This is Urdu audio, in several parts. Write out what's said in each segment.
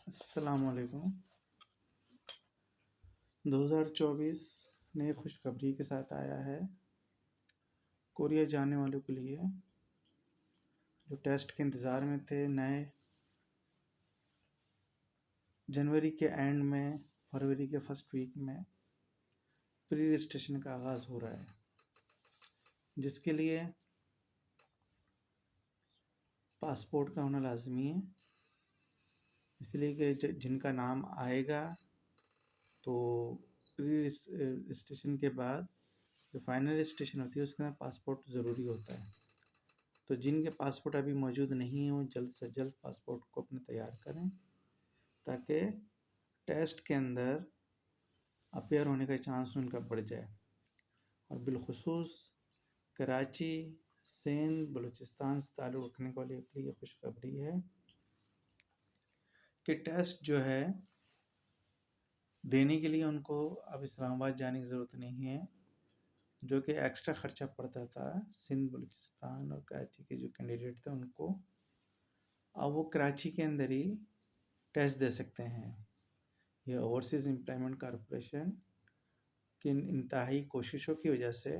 السلام علیکم۔ 2024 نئی خوشخبری کے ساتھ آیا ہے کوریا جانے والوں کے لیے جو ٹیسٹ کے انتظار میں تھے۔ نئے جنوری کے اینڈ میں، فروری کے فرسٹ ویک میں پری رجسٹریشن کا آغاز ہو رہا ہے، جس کے لیے پاسپورٹ کا ہونا لازمی ہے۔ اس لیے کہ جن کا نام آئے گا تو پری رجسٹریشن کے بعد جو فائنل رجسٹریشن ہوتی ہے اس کے اندر پاسپورٹ ضروری ہوتا ہے۔ تو جن کے پاسپورٹ ابھی موجود نہیں ہیں وہ جلد سے جلد پاسپورٹ کو اپنے تیار کریں تاکہ ٹیسٹ کے اندر اپیئر ہونے کا چانس ان کا بڑھ جائے۔ اور بالخصوص کراچی، سندھ، بلوچستان سے تعلق رکھنے والے کے لیے خوشخبری ہے کہ ٹیسٹ جو ہے دینے کے لیے ان کو اب اسلام آباد جانے کی ضرورت نہیں ہے، جو کہ ایکسٹرا خرچہ پڑتا تھا سندھ، بلوچستان اور کراچی کے جو کینڈیڈیٹ تھے ان کو۔ اب وہ کراچی کے اندر ہی ٹیسٹ دے سکتے ہیں۔ یہ اوورسیز امپلائمنٹ کارپوریشن کی انتہائی کوششوں کی وجہ سے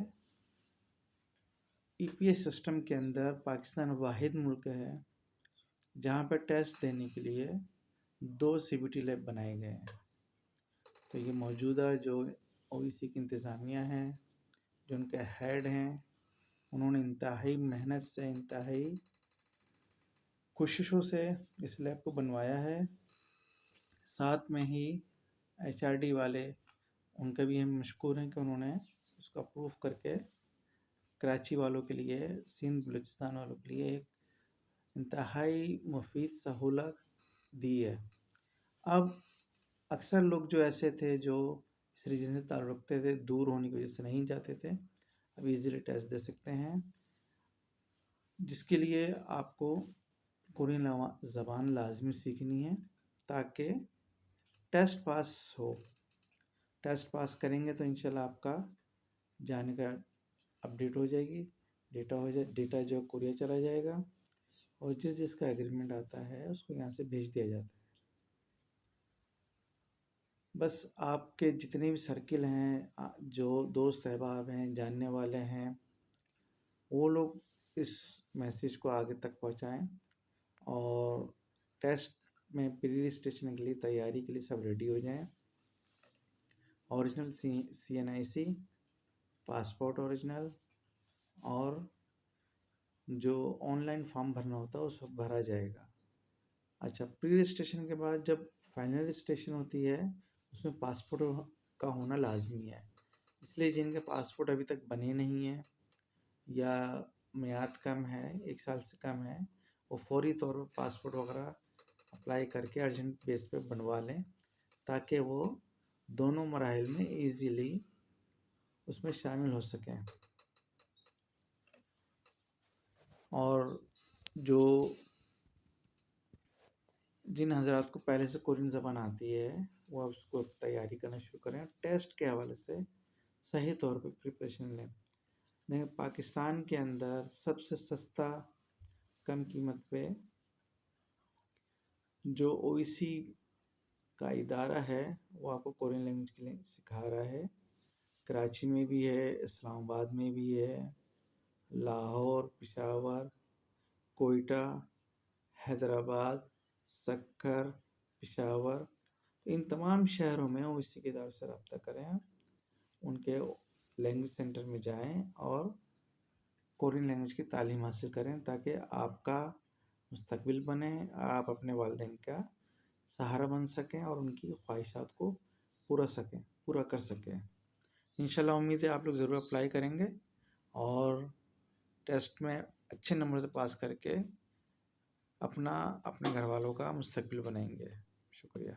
ای پی ایس سسٹم کے اندر پاکستان واحد ملک ہے جہاں پہ ٹیسٹ دینے کے لیے 2 CBT لیب بنائے گئے ہیں۔ تو یہ موجودہ جو OEC کی انتظامیہ ہیں، جو ان کے ہیڈ ہیں، انہوں نے انتہائی محنت سے، انتہائی کوششوں سے اس لیب کو بنوایا ہے۔ ساتھ میں ہی HRD والے، ان کا بھی ہم مشکور ہیں کہ انہوں نے اس کو اپروو کر کے کراچی والوں کے لیے، سندھ بلوچستان والوں کے لیے ایک انتہائی مفید سہولت دی ہے۔ اب اکثر لوگ جو ایسے تھے جو اس ریجن سے تعلق رکھتے تھے، دور ہونے کی وجہ سے نہیں جاتے تھے، اب ایزیلی ٹیسٹ دے سکتے ہیں، جس کے لیے آپ کو کورین زبان لازمی سیکھنی ہے تاکہ ٹیسٹ پاس ہو۔ ٹیسٹ پاس کریں گے تو انشاءاللہ آپ کا جانے کا اپڈیٹ ہو جائے گی، ڈیٹا جو کوریا چلا جائے گا، اور جس کا ایگریمنٹ آتا ہے اس کو یہاں سے بھیج دیا جاتا ہے۔ بس آپ کے جتنے بھی سرکل ہیں، جو دوست احباب ہیں، جاننے والے ہیں، وہ لوگ اس میسیج کو آگے تک پہنچائیں اور ٹیسٹ میں پری رجسٹریشن کے لیے تیاری کے لیے سب ریڈی ہو جائیں۔ اوریجنل CNIC، پاسپورٹ اوریجنل، اور جو آن لائن فارم بھرنا ہوتا ہے اس وقت بھرا جائے گا۔ اچھا، پری رجسٹریشن کے بعد جب فائنل رجسٹریشن ہوتی ہے اس میں پاسپورٹ کا ہونا لازمی ہے۔ اس لیے جن کے پاسپورٹ ابھی تک بنے نہیں ہیں یا میعاد کم ہے، 1 سال سے کم ہے، وہ فوری طور پر پاسپورٹ وغیرہ اپلائی کر کے ارجنٹ بیس پہ بنوا لیں تاکہ وہ دونوں مراحل میں ایزیلی اس میں شامل ہو سکیں۔ اور جن حضرات کو پہلے سے کورین زبان آتی ہے وہ اب اس کو تیاری کرنا شروع کریں، ٹیسٹ کے حوالے سے صحیح طور پہ پریپریشن لیں۔ دیکھیں، پاکستان کے اندر سب سے سستا، کم قیمت پہ جو OEC کا ادارہ ہے وہ آپ کو کورین لینگویج کے لیے سکھا رہا ہے۔ کراچی میں بھی ہے، اسلام آباد میں بھی ہے، لاہور، پشاور، کوئٹہ، حیدرآباد، سکر، پشاور، ان تمام شہروں میں OEC کے اداروں سے رابطہ کریں، ان کے لینگویج سینٹر میں جائیں اور کورین لینگویج کی تعلیم حاصل کریں تاکہ آپ کا مستقبل بنے، آپ اپنے والدین کا سہارا بن سکیں اور ان کی خواہشات کو پورا کر سکیں۔ انشاءاللہ امید ہے آپ لوگ ضرور اپلائی کریں گے اور ٹیسٹ میں اچھے نمبر سے پاس کر کے اپنے گھر والوں کا مستقبل بنائیں گے۔ شکریہ۔